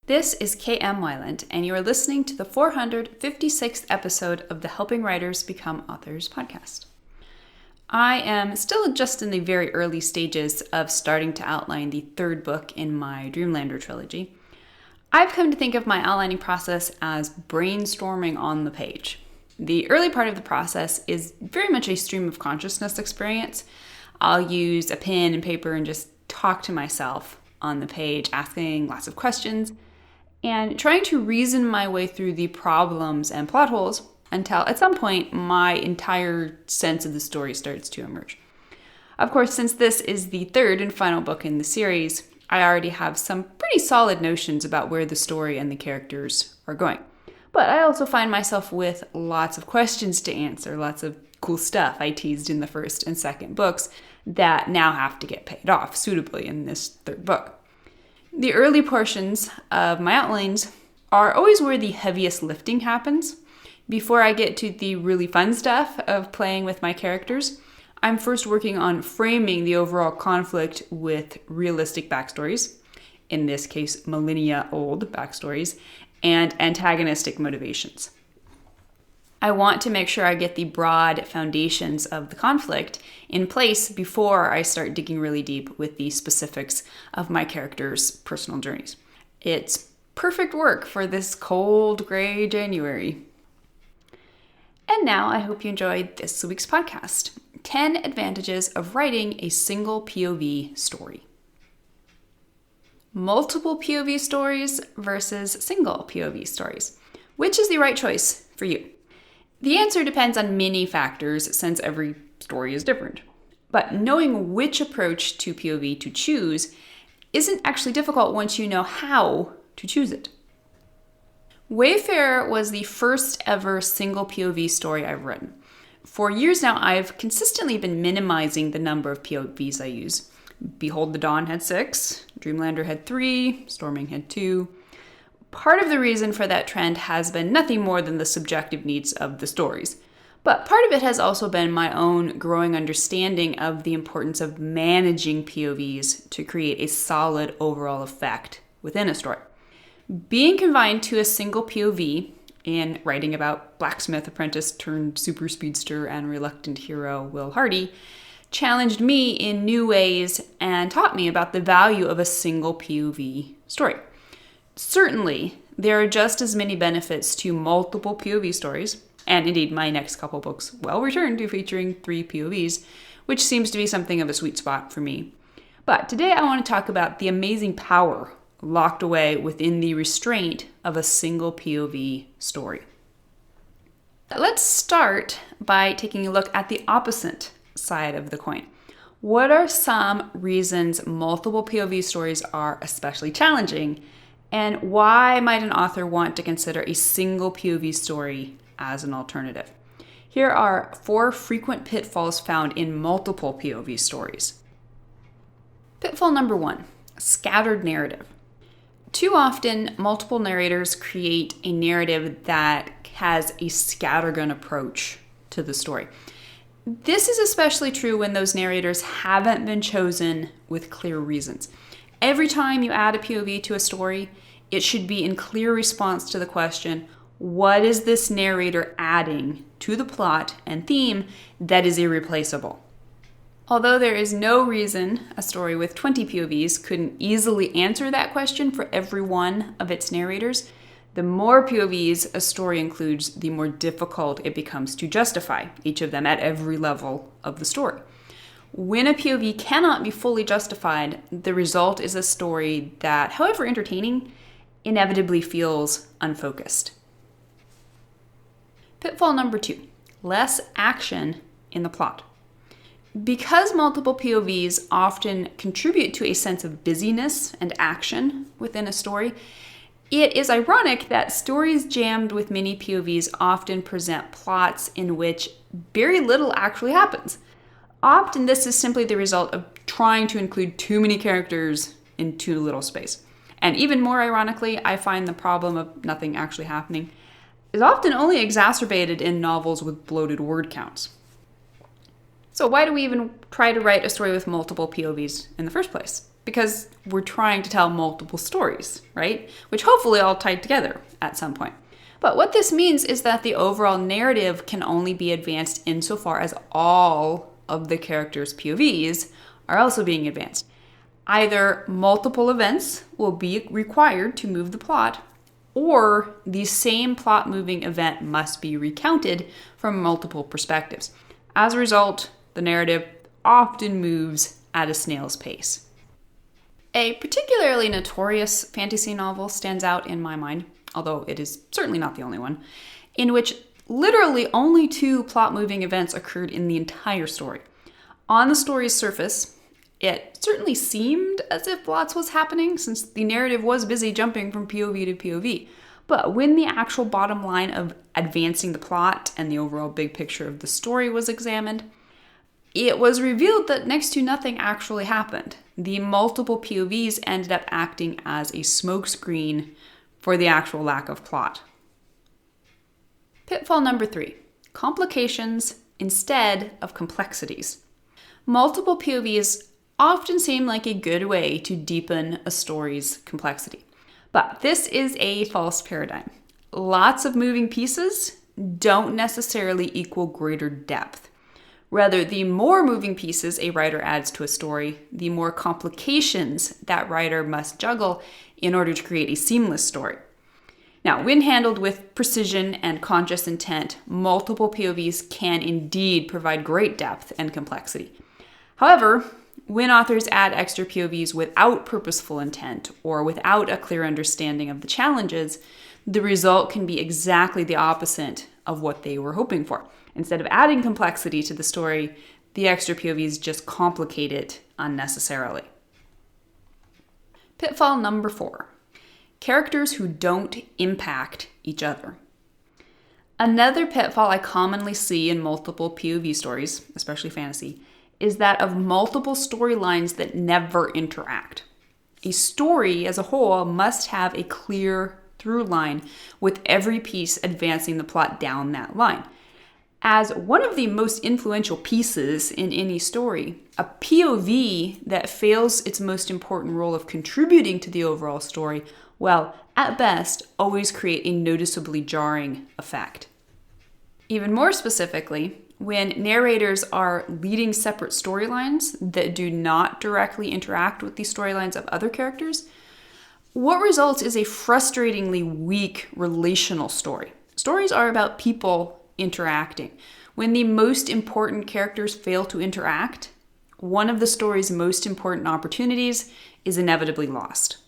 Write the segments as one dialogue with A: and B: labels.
A: This is K.M. Wyland, and you are listening to the 456th episode of the Helping Writers Become Authors podcast. I am still just in the very early stages of starting to outline the third book in my Dreamlander trilogy. I've come to think of my outlining process as brainstorming on the page. The early part of the process is very much a stream of consciousness experience. I'll use a pen and paper and just talk to myself on the page, asking lots of questions, and trying to reason my way through the problems and plot holes until at some point my entire sense of the story starts to emerge. Of course, since this is the third and final book in the series, I already have some pretty solid notions about where the story and the characters are going. But I also find myself with lots of questions to answer, lots of cool stuff I teased in the first and second books that now have to get paid off suitably in this third book. The early portions of my outlines are always where the heaviest lifting happens. Before I get to the really fun stuff of playing with my characters, I'm first working on framing the overall conflict with realistic backstories, in this case millennia-old backstories, and antagonistic motivations. I want to make sure I get the broad foundations of the conflict in place before I start digging really deep with the specifics of my characters' personal journeys. It's perfect work for this cold, gray January. And now I hope you enjoyed this week's podcast, 10 Advantages of Writing a Single POV Story. Multiple POV stories versus single POV stories. Which is the right choice for you? The answer depends on many factors since every story is different. But knowing which approach to POV to choose isn't actually difficult once you know how to choose it. Wayfarer was the first ever single POV story I've written. For years now, I've consistently been minimizing the number of POVs I use. Behold the Dawn had 6, Dreamlander had 3, Storming had 2. Part of the reason for that trend has been nothing more than the subjective needs of the stories. But part of it has also been my own growing understanding of the importance of managing POVs to create a solid overall effect within a story. Being confined to a single POV in writing about blacksmith apprentice turned super speedster and reluctant hero Will Hardy challenged me in new ways and taught me about the value of a single POV story. Certainly, there are just as many benefits to multiple POV stories, and indeed my next couple books will return to featuring 3 POVs, which seems to be something of a sweet spot for me. But today I want to talk about the amazing power locked away within the restraint of a single POV story. Let's start by taking a look at the opposite side of the coin. What are some reasons multiple POV stories are especially challenging? And why might an author want to consider a single POV story as an alternative? Here are 4 frequent pitfalls found in multiple POV stories. Pitfall number 1, scattered narrative. Too often, multiple narrators create a narrative that has a scattergun approach to the story. This is especially true when those narrators haven't been chosen with clear reasons. Every time you add a POV to a story, it should be in clear response to the question, what is this narrator adding to the plot and theme that is irreplaceable? Although there is no reason a story with 20 POVs couldn't easily answer that question for every one of its narrators, the more POVs a story includes, the more difficult it becomes to justify each of them at every level of the story. When a POV cannot be fully justified, the result is a story that, however entertaining, inevitably feels unfocused. Pitfall number 2, less action in the plot. Because multiple POVs often contribute to a sense of busyness and action within a story, it is ironic that stories jammed with many POVs often present plots in which very little actually happens. Often this is simply the result of trying to include too many characters in too little space. And even more ironically, I find the problem of nothing actually happening is often only exacerbated in novels with bloated word counts. So why do we even try to write a story with multiple POVs in the first place? because we're trying to tell multiple stories, right? Which hopefully all tie together at some point. But what this means is that the overall narrative can only be advanced insofar as all of the characters' POVs are also being advanced. Either multiple events will be required to move the plot, or the same plot-moving event must be recounted from multiple perspectives. As a result, the narrative often moves at a snail's pace. A particularly notorious fantasy novel stands out in my mind, although it is certainly not the only one, in which literally only 2 plot-moving events occurred in the entire story. On the story's surface, it certainly seemed as if lots was happening, since the narrative was busy jumping from POV to POV. But when the actual bottom line of advancing the plot and the overall big picture of the story was examined, it was revealed that next to nothing actually happened. The multiple POVs ended up acting as a smokescreen for the actual lack of plot. Pitfall number 3, complications instead of complexities. Multiple POVs often seem like a good way to deepen a story's complexity. But this is a false paradigm. Lots of moving pieces don't necessarily equal greater depth. Rather, the more moving pieces a writer adds to a story, the more complications that writer must juggle in order to create a seamless story. Now, when handled with precision and conscious intent, multiple POVs can indeed provide great depth and complexity. However, when authors add extra POVs without purposeful intent or without a clear understanding of the challenges, the result can be exactly the opposite of what they were hoping for. Instead of adding complexity to the story, the extra POVs just complicate it unnecessarily. Pitfall number 4, characters who don't impact each other. Another pitfall I commonly see in multiple POV stories, especially fantasy, is that of multiple storylines that never interact. A story as a whole must have a clear through line, with every piece advancing the plot down that line. As one of the most influential pieces in any story, a POV that fails its most important role of contributing to the overall story, well, at best, always create a noticeably jarring effect. Even more specifically, when narrators are leading separate storylines that do not directly interact with the storylines of other characters, what results is a frustratingly weak relational story. Stories are about people interacting. When the most important characters fail to interact, one of the story's most important opportunities is inevitably lost.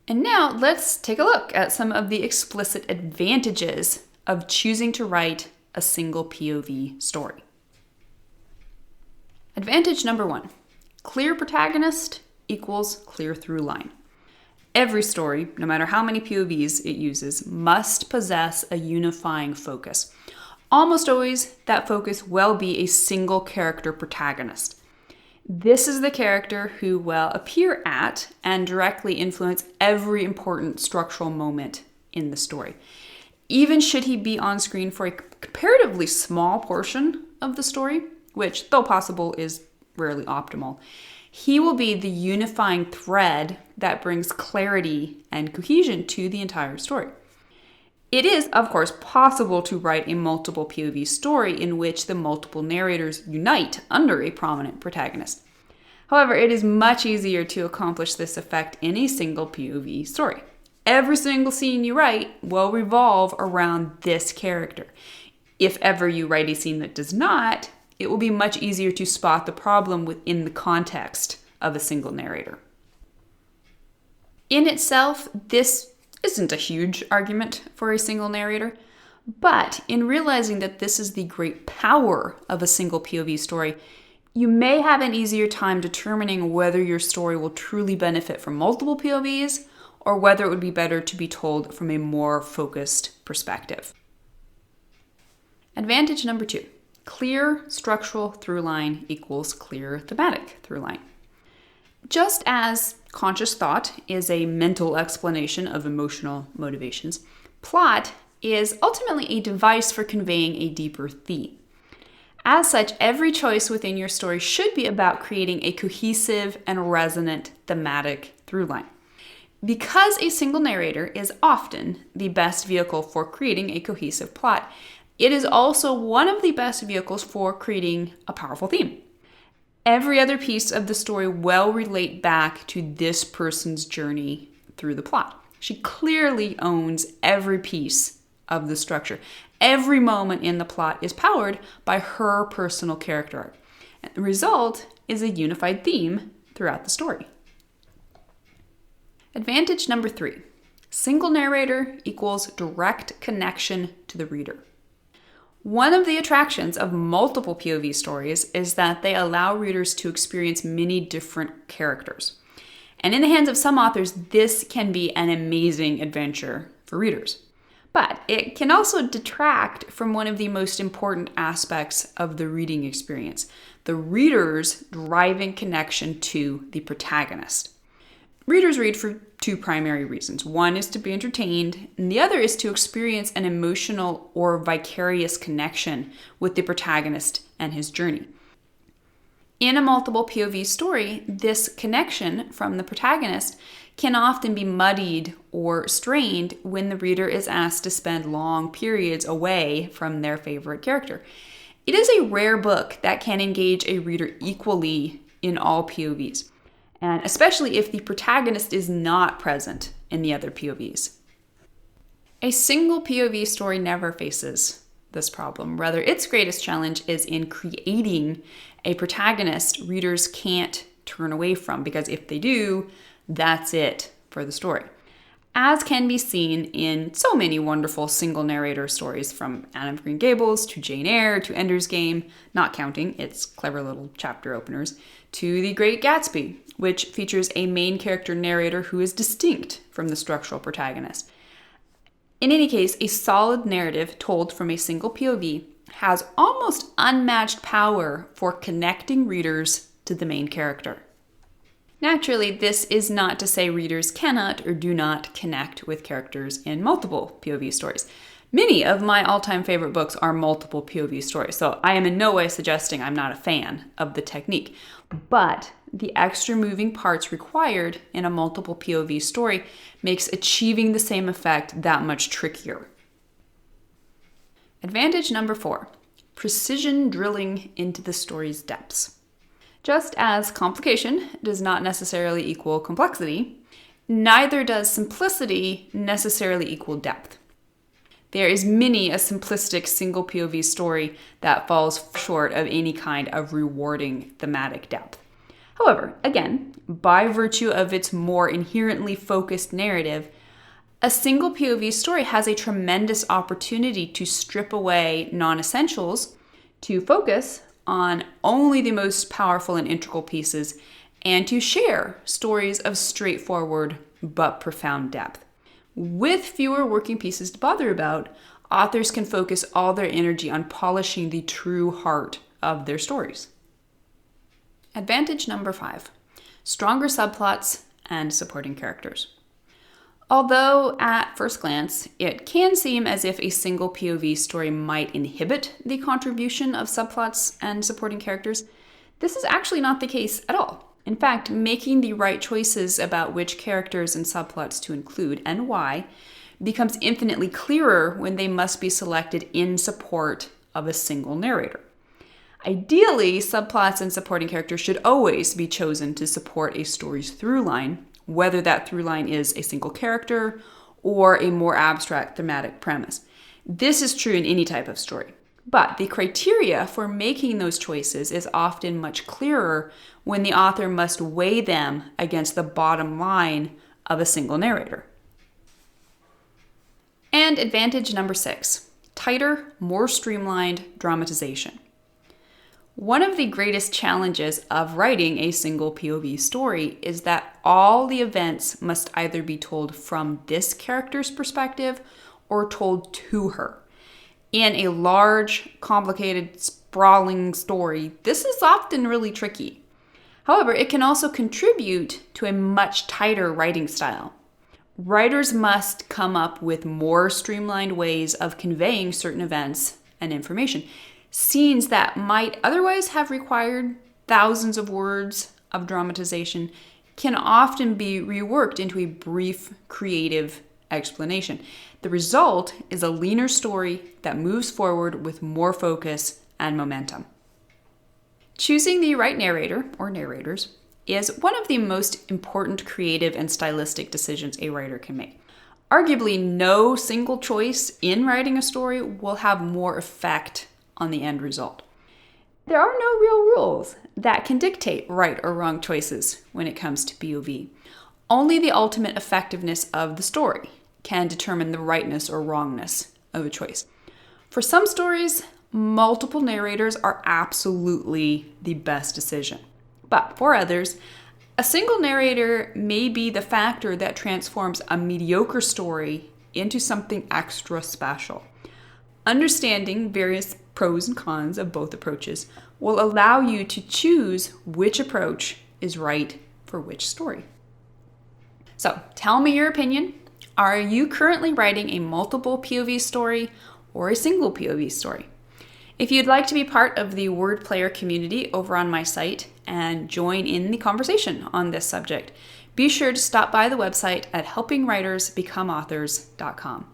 A: And now let's take a look at some of the explicit advantages of choosing to write a single POV story. Advantage number 1, clear protagonist equals clear through line. Every story, no matter how many POVs it uses, must possess a unifying focus. Almost always, that focus will be a single character protagonist. This is the character who will appear at and directly influence every important structural moment in the story. Even should he be on screen for a comparatively small portion of the story, which, though possible, is rarely optimal, he will be the unifying thread that brings clarity and cohesion to the entire story. It is, of course, possible to write a multiple POV story in which the multiple narrators unite under a prominent protagonist. However, it is much easier to accomplish this effect in a single POV story. Every single scene you write will revolve around this character. If ever you write a scene that does not, it will be much easier to spot the problem within the context of a single narrator. In itself, this isn't a huge argument for a single narrator, but in realizing that this is the great power of a single POV story, you may have an easier time determining whether your story will truly benefit from multiple POVs or whether it would be better to be told from a more focused perspective. Advantage number 2, clear structural through line equals clear thematic through line. Just as conscious thought is a mental explanation of emotional motivations, plot is ultimately a device for conveying a deeper theme. As such, every choice within your story should be about creating a cohesive and resonant thematic through line. Because a single narrator is often the best vehicle for creating a cohesive plot, it is also one of the best vehicles for creating a powerful theme. Every other piece of the story will relate back to this person's journey through the plot. She clearly owns every piece of the structure. Every moment in the plot is powered by her personal character arc. And the result is a unified theme throughout the story. Advantage number 3, single narrator equals direct connection to the reader. One of the attractions of multiple POV stories is that they allow readers to experience many different characters. And in the hands of some authors, this can be an amazing adventure for readers. But it can also detract from one of the most important aspects of the reading experience, the reader's driving connection to the protagonist. Readers read for two primary reasons. One is to be entertained, and the other is to experience an emotional or vicarious connection with the protagonist and his journey. In a multiple POV story, this connection from the protagonist can often be muddied or strained when the reader is asked to spend long periods away from their favorite character. It is a rare book that can engage a reader equally in all POVs, and especially if the protagonist is not present in the other POVs. A single POV story never faces this problem. Rather, its greatest challenge is in creating a protagonist readers can't turn away from, because if they do, that's it for the story. As can be seen in so many wonderful single narrator stories, from Anne of Green Gables to Jane Eyre to Ender's Game, not counting its clever little chapter openers, to The Great Gatsby, which features a main character narrator who is distinct from the structural protagonist. In any case, a solid narrative told from a single POV has almost unmatched power for connecting readers to the main character. Naturally, this is not to say readers cannot or do not connect with characters in multiple POV stories. Many of my all-time favorite books are multiple POV stories, so I am in no way suggesting I'm not a fan of the technique. But the extra moving parts required in a multiple POV story makes achieving the same effect that much trickier. Advantage number 4, precision drilling into the story's depths. Just as complication does not necessarily equal complexity, neither does simplicity necessarily equal depth. There is many a simplistic single POV story that falls short of any kind of rewarding thematic depth. However, again, by virtue of its more inherently focused narrative, a single POV story has a tremendous opportunity to strip away non-essentials, to focus on only the most powerful and integral pieces, and to share stories of straightforward but profound depth. With fewer working pieces to bother about, authors can focus all their energy on polishing the true heart of their stories. Advantage number 5, stronger subplots and supporting characters. Although at first glance, it can seem as if a single POV story might inhibit the contribution of subplots and supporting characters, this is actually not the case at all. In fact, making the right choices about which characters and subplots to include and why becomes infinitely clearer when they must be selected in support of a single narrator. Ideally, subplots and supporting characters should always be chosen to support a story's through line, whether that through line is a single character or a more abstract thematic premise. This is true in any type of story. But the criteria for making those choices is often much clearer when the author must weigh them against the bottom line of a single narrator. And advantage number 6, tighter, more streamlined dramatization. One of the greatest challenges of writing a single POV story is that all the events must either be told from this character's perspective or told to her. In a large, complicated, sprawling story, this is often really tricky. However, it can also contribute to a much tighter writing style. Writers must come up with more streamlined ways of conveying certain events and information. Scenes that might otherwise have required thousands of words of dramatization can often be reworked into a brief, creative explanation. The result is a leaner story that moves forward with more focus and momentum. Choosing the right narrator or narrators is one of the most important creative and stylistic decisions a writer can make. Arguably, no single choice in writing a story will have more effect on the end result. There are no real rules that can dictate right or wrong choices when it comes to POV. Only the ultimate effectiveness of the story can determine the rightness or wrongness of a choice. For some stories, multiple narrators are absolutely the best decision. But for others, a single narrator may be the factor that transforms a mediocre story into something extra special. Understanding various pros and cons of both approaches will allow you to choose which approach is right for which story. So, tell me your opinion. Are you currently writing a multiple POV story or a single POV story? If you'd like to be part of the Word Player community over on my site and join in the conversation on this subject, be sure to stop by the website at helpingwritersbecomeauthors.com.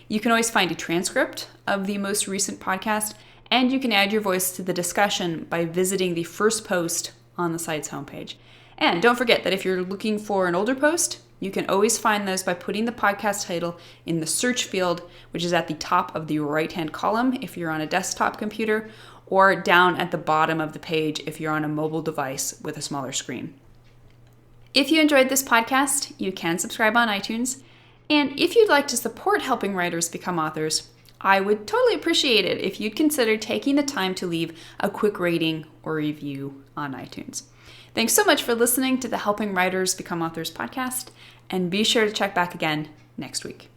A: You can always find a transcript of the most recent podcast, and you can add your voice to the discussion by visiting the first post on the site's homepage. And don't forget that if you're looking for an older post, you can always find those by putting the podcast title in the search field, which is at the top of the right-hand column if you're on a desktop computer, or down at the bottom of the page if you're on a mobile device with a smaller screen. If you enjoyed this podcast, you can subscribe on iTunes. And if you'd like to support helping writers become authors, I would totally appreciate it if you'd consider taking the time to leave a quick rating or review on iTunes. Thanks so much for listening to the Helping Writers Become Authors podcast, and be sure to check back again next week.